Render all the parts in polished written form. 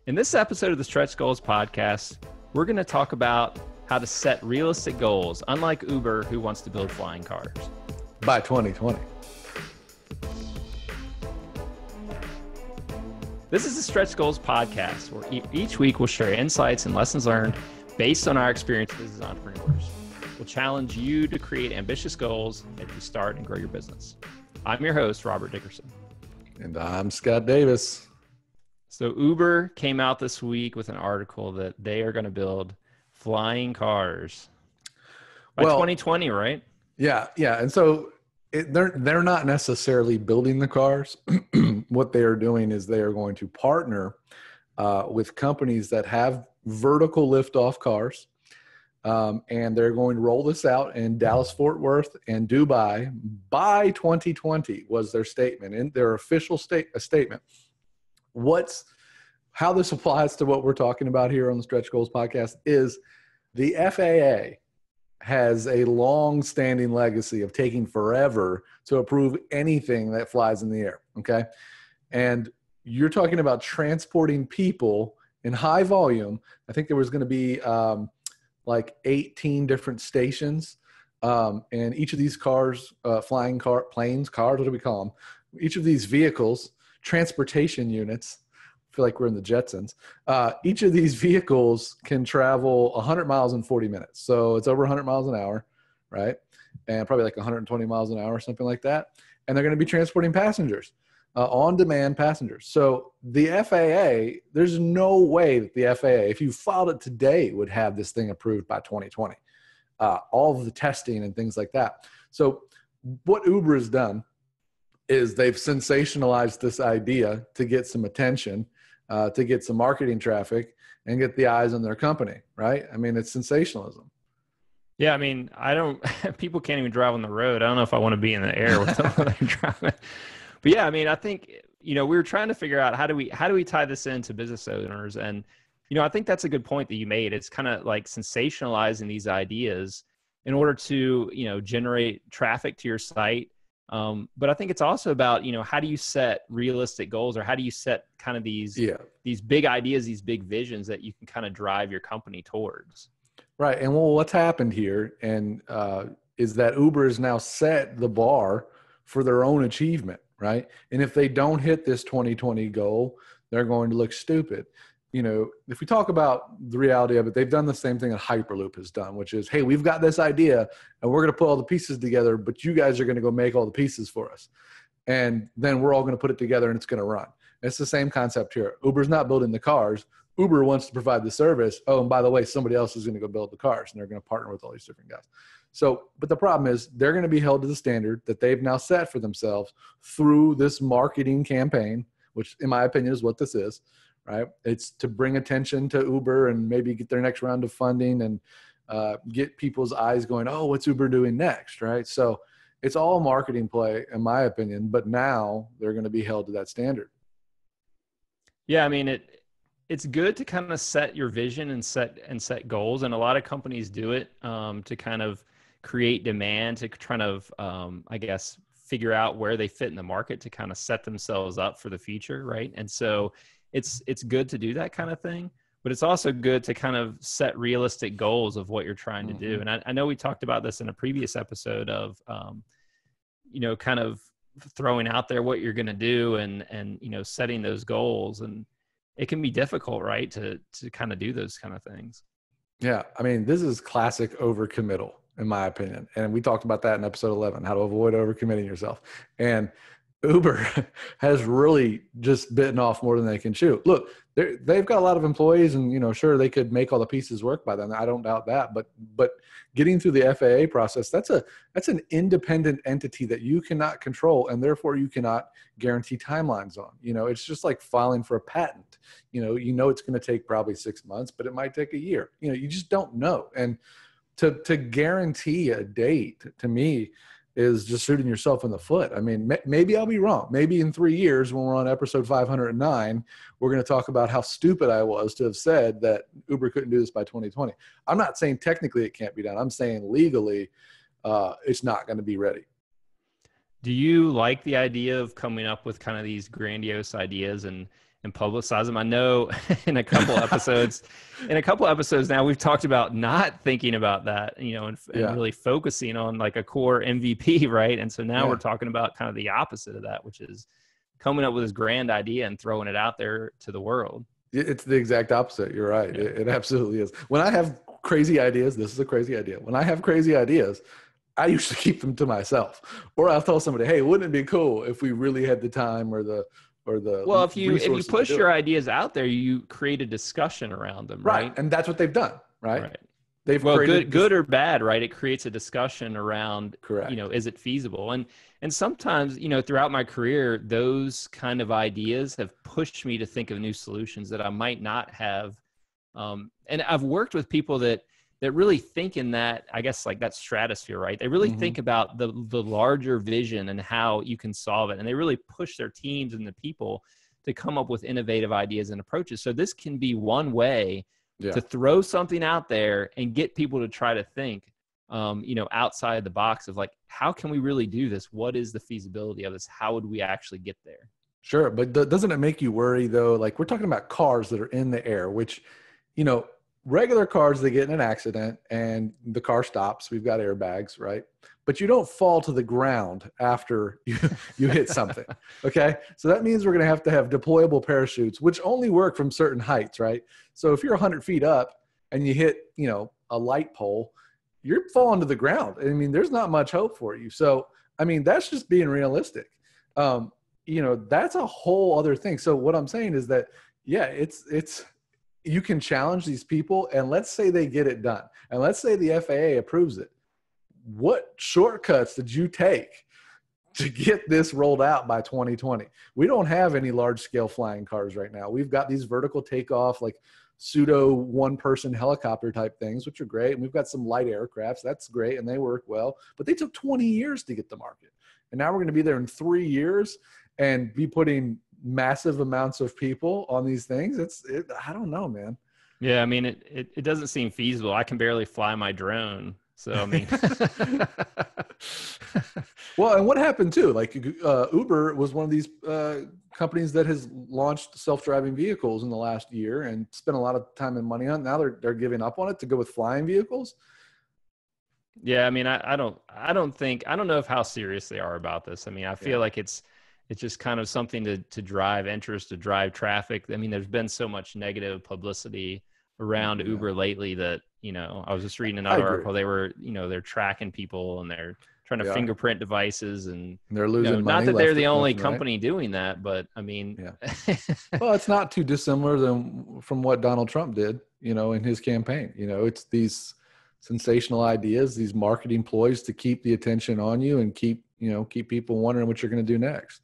In this episode of the Stretch Goals podcast, we're going to talk about how to set realistic goals, unlike Uber, who wants to build flying cars. By 2020. This is the Stretch Goals podcast, where each week we'll share insights and lessons learned based on our experiences as entrepreneurs. We'll challenge you to create ambitious goals as you start and grow your business. I'm your host, Robert Dickerson. And I'm Scott Davis. So Uber came out this week with an article that they are going to build flying cars by 2020, right? Yeah. And so they're not necessarily building the cars. What they are doing is they are going to partner with companies that have vertical liftoff cars. And they're going to roll this out in Dallas, Fort Worth, and Dubai by 2020 was their statement, in their official statement. How this applies to what we're talking about here on the Stretch Goals podcast is the FAA has a long-standing legacy of taking forever to approve anything that flies in the air, okay? And you're talking about transporting people in high volume. I think there was going to be like 18 different stations, and each of these cars, planes, cars, what do we call them? Each of these vehicles, transportation units, I feel like we're in the Jetsons. Each of these vehicles can travel 100 miles in 40 minutes. So it's over 100 miles an hour, right? And probably like 120 miles an hour, something like that. And they're going to be transporting passengers, on-demand passengers. So the FAA, there's no way that the FAA, if you filed it today, would have this thing approved by 2020. All of the testing and things like that. So what Uber has done is they've sensationalized this idea to get some attention, to get some marketing traffic, and get the eyes on their company, right? I mean, it's sensationalism. Yeah, I mean, people can't even drive on the road. I don't know if I want to be in the air with them when they're driving. But yeah, I mean, I think, we were trying to figure out how do we tie this into business owners? And, I think that's a good point that you made. It's kind of like sensationalizing these ideas in order to, generate traffic to your site. But I think it's also about, how do you set realistic goals, or how do you set kind of these big ideas, these big visions that you can kind of drive your company towards? Right. And what's happened here is that Uber has now set the bar for their own achievement, right? And if they don't hit this 2020 goal, they're going to look stupid. If we talk about the reality of it, they've done the same thing that Hyperloop has done, which is, hey, we've got this idea and we're going to put all the pieces together, but you guys are going to go make all the pieces for us. And then we're all going to put it together and it's going to run. It's the same concept here. Uber's not building the cars. Uber wants to provide the service. Oh, and by the way, somebody else is going to go build the cars, and they're going to partner with all these different guys. So, but the problem is they're going to be held to the standard that they've now set for themselves through this marketing campaign, which in my opinion is what this is. Right? It's to bring attention to Uber and maybe get their next round of funding and get people's eyes going, oh, what's Uber doing next? Right? So it's all a marketing play, in my opinion, but now they're going to be held to that standard. Yeah. I mean, it's good to kind of set your vision and set goals. And a lot of companies do it to kind of create demand, to kind of, figure out where they fit in the market, to kind of set themselves up for the future. Right. And so it's good to do that kind of thing, but it's also good to kind of set realistic goals of what you're trying to do. And I know we talked about this in a previous episode of, kind of throwing out there what you're going to do and, setting those goals. And it can be difficult, right, to kind of do those kind of things. Yeah. I mean, this is classic overcommittal, in my opinion. And we talked about that in episode 11, how to avoid overcommitting yourself. And Uber has really just bitten off more than they can chew. Look, they've got a lot of employees, and sure, they could make all the pieces work by then. I don't doubt that. But getting through the FAA process, that's an independent entity that you cannot control, and therefore you cannot guarantee timelines on. It's just like filing for a patent. It's going to take probably 6 months, but it might take a year. You just don't know. And to guarantee a date, to me, is just shooting yourself in the foot. I mean, maybe I'll be wrong. Maybe in 3 years, when we're on episode 509, we're going to talk about how stupid I was to have said that Uber couldn't do this by 2020. I'm not saying technically it can't be done. I'm saying legally it's not going to be ready. Do you like the idea of coming up with kind of these grandiose ideas and and publicize them. I know in a couple episodes now, we've talked about not thinking about that, you know, and really focusing on like a core MVP, right? And so now we're talking about kind of the opposite of that, which is coming up with this grand idea and throwing it out there to the world. It's the exact opposite. You're right. Yeah. It absolutely is. When I have crazy ideas, this is a crazy idea. When I have crazy ideas, I usually keep them to myself, or I'll tell somebody, "Hey, wouldn't it be cool if we really had the time or the well, if you push your ideas out there, you create a discussion around them, right? And that's what they've done, right? They've good or bad, right? It creates a discussion around, correct, you know, is it feasible? And sometimes, you know, throughout my career, those kind of ideas have pushed me to think of new solutions that I might not have. And I've worked with people that really think in that, I guess, like that stratosphere, right? They really think about the larger vision and how you can solve it. And they really push their teams and the people to come up with innovative ideas and approaches. So this can be one way to throw something out there and get people to try to think, you know, outside the box of like, how can we really do this? What is the feasibility of this? How would we actually get there? Sure. But doesn't it make you worry though? Like we're talking about cars that are in the air, which, you know, regular cars, they get in an accident and the car stops. We've got airbags, right? But you don't fall to the ground after you hit something. Okay. So that means we're going to have deployable parachutes, which only work from certain heights, right? So if you're 100 feet up and you hit, you know, a light pole, you're falling to the ground. I mean, there's not much hope for you. So, I mean, that's just being realistic. You know, that's a whole other thing. So what I'm saying is that, yeah, it's, you can challenge these people and let's say they get it done. And let's say the FAA approves it. What shortcuts did you take to get this rolled out by 2020? We don't have any large scale flying cars right now. We've got these vertical takeoff, like pseudo one person helicopter type things, which are great. And we've got some light aircrafts. That's great. And they work well, but they took 20 years to get to market. And now we're going to be there in 3 years and be putting massive amounts of people on these things. I don't know, man. Yeah. I mean, it doesn't seem feasible. I can barely fly my drone. So, I mean, well, and what happened too, like Uber was one of these companies that has launched self-driving vehicles in the last year and spent a lot of time and money on it. Now they're giving up on it to go with flying vehicles. Yeah. I mean, I don't know if how serious they are about this. I mean, I feel like it's just kind of something to drive interest, to drive traffic. I mean, there's been so much negative publicity around Uber lately that, you know, I was just reading another article. They were, you know, they're tracking people and they're trying to fingerprint devices and they're losing money. Not that they're the only company doing that, but I mean, well, it's not too dissimilar from what Donald Trump did, you know, in his campaign. You know, it's these sensational ideas, these marketing ploys to keep the attention on you and keep people wondering what you're going to do next.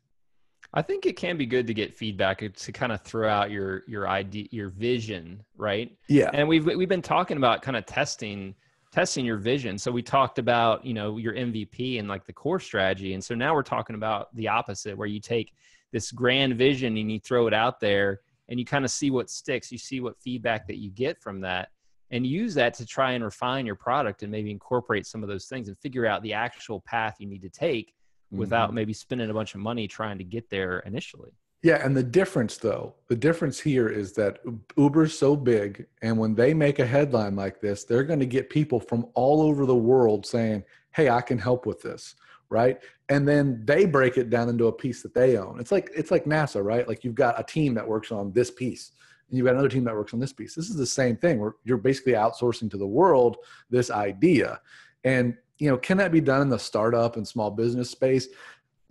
I think it can be good to get feedback to kind of throw out your idea, your vision, right? Yeah. And we've been talking about kind of testing your vision. So we talked about, you know, your MVP and like the core strategy. And so now we're talking about the opposite, where you take this grand vision and you throw it out there and you kind of see what sticks. You see what feedback that you get from that and use that to try and refine your product and maybe incorporate some of those things and figure out the actual path you need to take without maybe spending a bunch of money trying to get there initially. Yeah. And the difference here is that Uber's so big. And when they make a headline like this, they're going to get people from all over the world saying, hey, I can help with this. Right. And then they break it down into a piece that they own. It's like NASA, right? Like you've got a team that works on this piece and you've got another team that works on this piece. This is the same thing where you're basically outsourcing to the world this idea. And, you know, can that be done in the startup and small business space?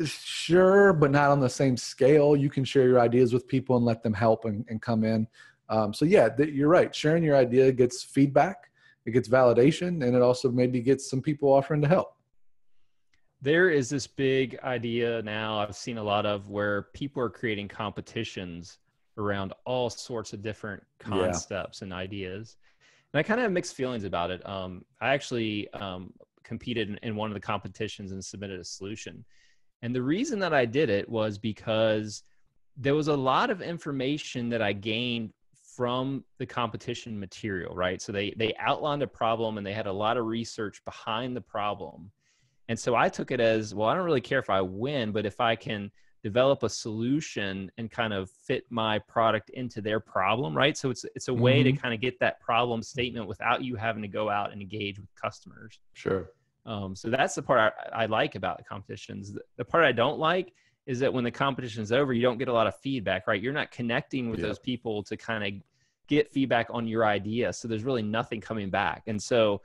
Sure, but not on the same scale. You can share your ideas with people and let them help and come in. So yeah, you're right. Sharing your idea gets feedback, it gets validation, and it also maybe gets some people offering to help. There is this big idea now I've seen a lot of where people are creating competitions around all sorts of different concepts and ideas. And I kind of have mixed feelings about it. I actually competed in one of the competitions and submitted a solution. And the reason that I did it was because there was a lot of information that I gained from the competition material, right? So they outlined a problem and they had a lot of research behind the problem. And so I took it as, well, I don't really care if I win, but if I can develop a solution and kind of fit my product into their problem, right? So it's a way to kind of get that problem statement without you having to go out and engage with customers. Sure. So that's the part I like about the competitions. The part I don't like is that when the competition's over, you don't get a lot of feedback, right? You're not connecting with those people to kind of get feedback on your idea. So there's really nothing coming back. And so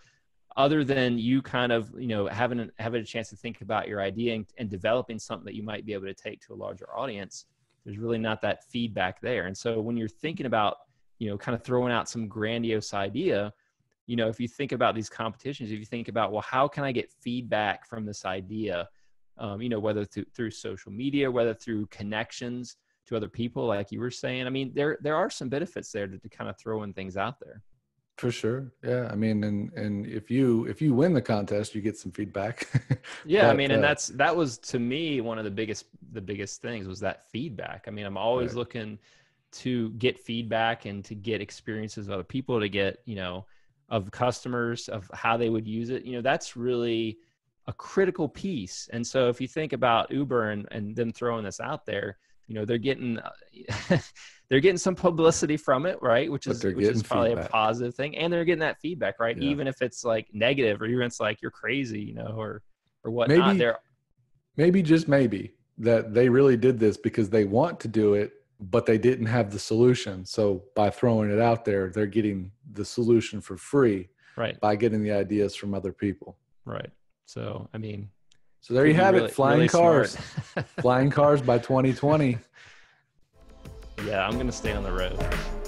other than you kind of, having a chance to think about your idea and developing something that you might be able to take to a larger audience, there's really not that feedback there. And so when you're thinking about, kind of throwing out some grandiose idea, if you think about these competitions, if you think about, well, how can I get feedback from this idea? Whether through social media, whether through connections to other people, like you were saying. I mean, there are some benefits there to kind of throw in things out there. For sure. Yeah. I mean, and if you win the contest, you get some feedback. Yeah. But, I mean, and that was, to me, one of the biggest things was that feedback. I mean, I'm always looking to get feedback and to get experiences of other people, to get, of customers, of how they would use it. That's really a critical piece. And so if you think about Uber and them throwing this out there, they're getting some publicity from it, right? Which is probably feedback. A positive thing. And they're getting that feedback, right? Yeah. Even if it's like negative, or even it's like, you're crazy, or whatnot. Maybe just maybe that they really did this because they want to do it, but they didn't have the solution. So by throwing it out there, they're getting the solution for free, right? By getting the ideas from other people. Right. So, I mean, so there you have it. Flying cars, flying cars by 2020. Yeah. I'm going to stay on the road.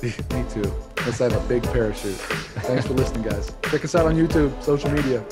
Me too. Let's have a big parachute. Thanks for listening, guys. Check us out on YouTube, social media.